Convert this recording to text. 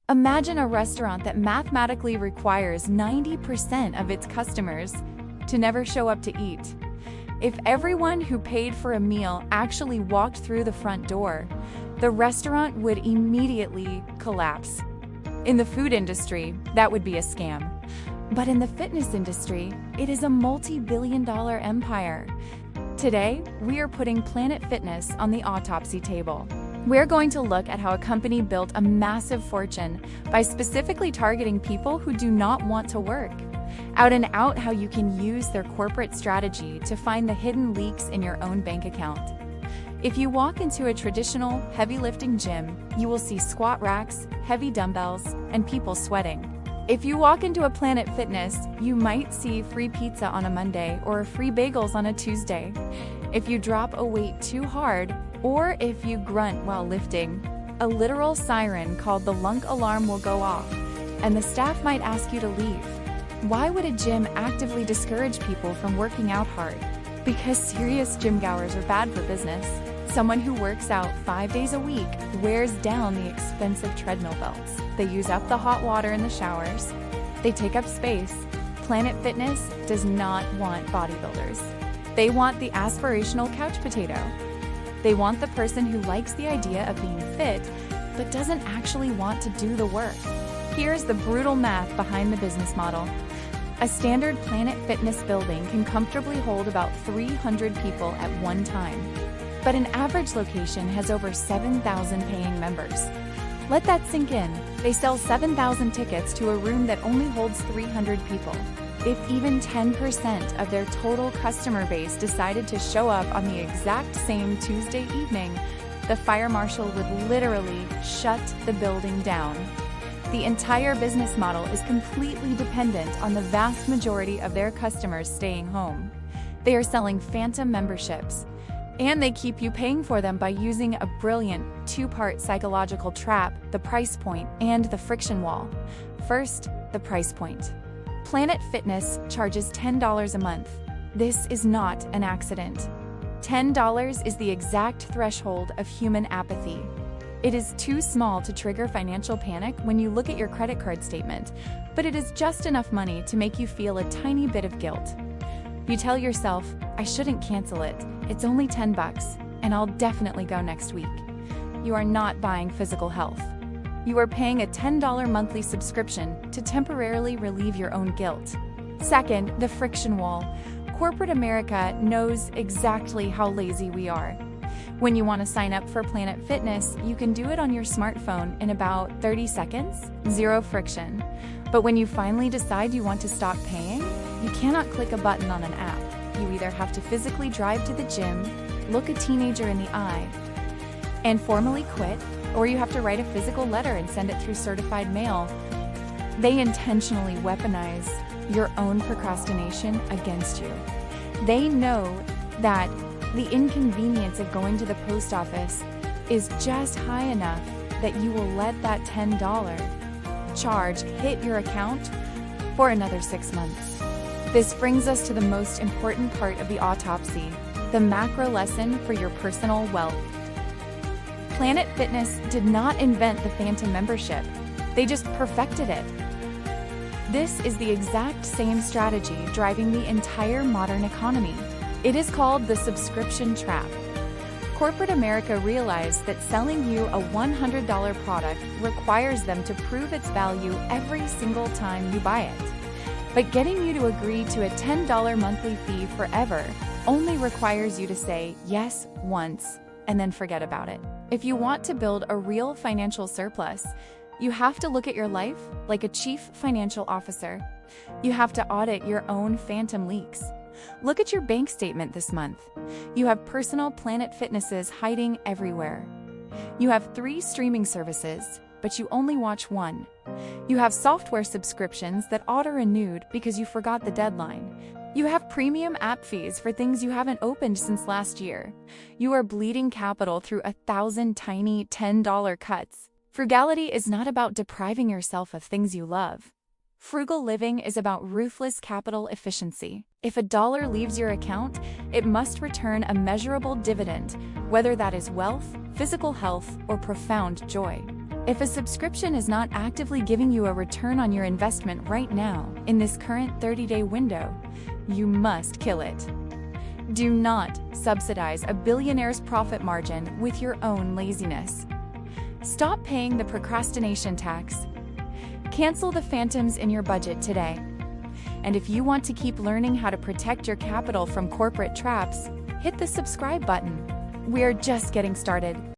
Imagine a restaurant that mathematically requires 90% of its customers to never show up to eat. If everyone who paid for a meal actually walked through the front door, the restaurant would immediately collapse. In the food industry, that would be a scam. But in the fitness industry, it is a multi-billion-dollar empire. Today, we are putting Planet Fitness on the autopsy table. We're going to look at how a company built a massive fortune by specifically targeting people who do not want to work. Out and out how you can use their corporate strategy to find the hidden leaks in your own bank account. If you walk into a traditional, heavy-lifting gym, you will see squat racks, heavy dumbbells, and people sweating. If you walk into a Planet Fitness, you might see free pizza on a Monday or free bagels on a Tuesday. If you drop a weight too hard, or if you grunt while lifting, a literal siren called the lunk alarm will go off, and the staff might ask you to leave. Why would a gym actively discourage people from working out hard? Because serious gym goers are bad for business. Someone who works out 5 days a week wears down the expensive treadmill belts. They use up the hot water in the showers. They take up space. Planet Fitness does not want bodybuilders. They want the aspirational couch potato. They want the person who likes the idea of being fit, but doesn't actually want to do the work. Here's the brutal math behind the business model. A standard Planet Fitness building can comfortably hold about 300 people at one time, but an average location has over 7,000 paying members. Let that sink in. They sell 7,000 tickets to a room that only holds 300 people. If even 10% of their total customer base decided to show up on the exact same Tuesday evening, the fire marshal would literally shut the building down. The entire business model is completely dependent on the vast majority of their customers staying home. They are selling phantom memberships, and they keep you paying for them by using a brilliant two-part psychological trap, the price point and the friction wall. First, the price point. Planet Fitness charges $10 a month. This is not an accident. $10 is the exact threshold of human apathy. It is too small to trigger financial panic when you look at your credit card statement, but it is just enough money to make you feel a tiny bit of guilt. You tell yourself, I shouldn't cancel it. It's only $10, and I'll definitely go next week. You are not buying physical health. You are paying a $10 monthly subscription to temporarily relieve your own guilt. Second, the friction wall. Corporate America knows exactly how lazy we are. When you want to sign up for Planet Fitness, you can do it on your smartphone in about 30 seconds, zero friction. But when you finally decide you want to stop paying, you cannot click a button on an app. You either have to physically drive to the gym, look a teenager in the eye, and formally quit, or you have to write a physical letter and send it through certified mail. They intentionally weaponize your own procrastination against you. They know that the inconvenience of going to the post office is just high enough that you will let that $10 charge hit your account for another 6 months. This brings us to the most important part of the autopsy, the macro lesson for your personal wealth. Planet Fitness did not invent the phantom membership. They just perfected it. This is the exact same strategy driving the entire modern economy. It is called the subscription trap. Corporate America realized that selling you a $100 product requires them to prove its value every single time you buy it. But getting you to agree to a $10 monthly fee forever only requires you to say yes once and then forget about it. If you want to build a real financial surplus, you have to look at your life like a chief financial officer. You have to audit your own phantom leaks. Look at your bank statement this month. You have personal Planet Fitnesses hiding everywhere. You have 3 streaming services, but you only watch one. You have software subscriptions that auto-renewed because you forgot the deadline. You have premium app fees for things you haven't opened since last year. You are bleeding capital through 1,000 tiny $10 cuts. Frugality is not about depriving yourself of things you love. Frugal living is about ruthless capital efficiency. If $1 leaves your account, it must return a measurable dividend, whether that is wealth, physical health, or profound joy. If a subscription is not actively giving you a return on your investment right now, in this current 30-day window, you must kill it. Do not subsidize a billionaire's profit margin with your own laziness. Stop paying the procrastination tax. Cancel the phantoms in your budget today. And if you want to keep learning how to protect your capital from corporate traps, hit the subscribe button. We are just getting started.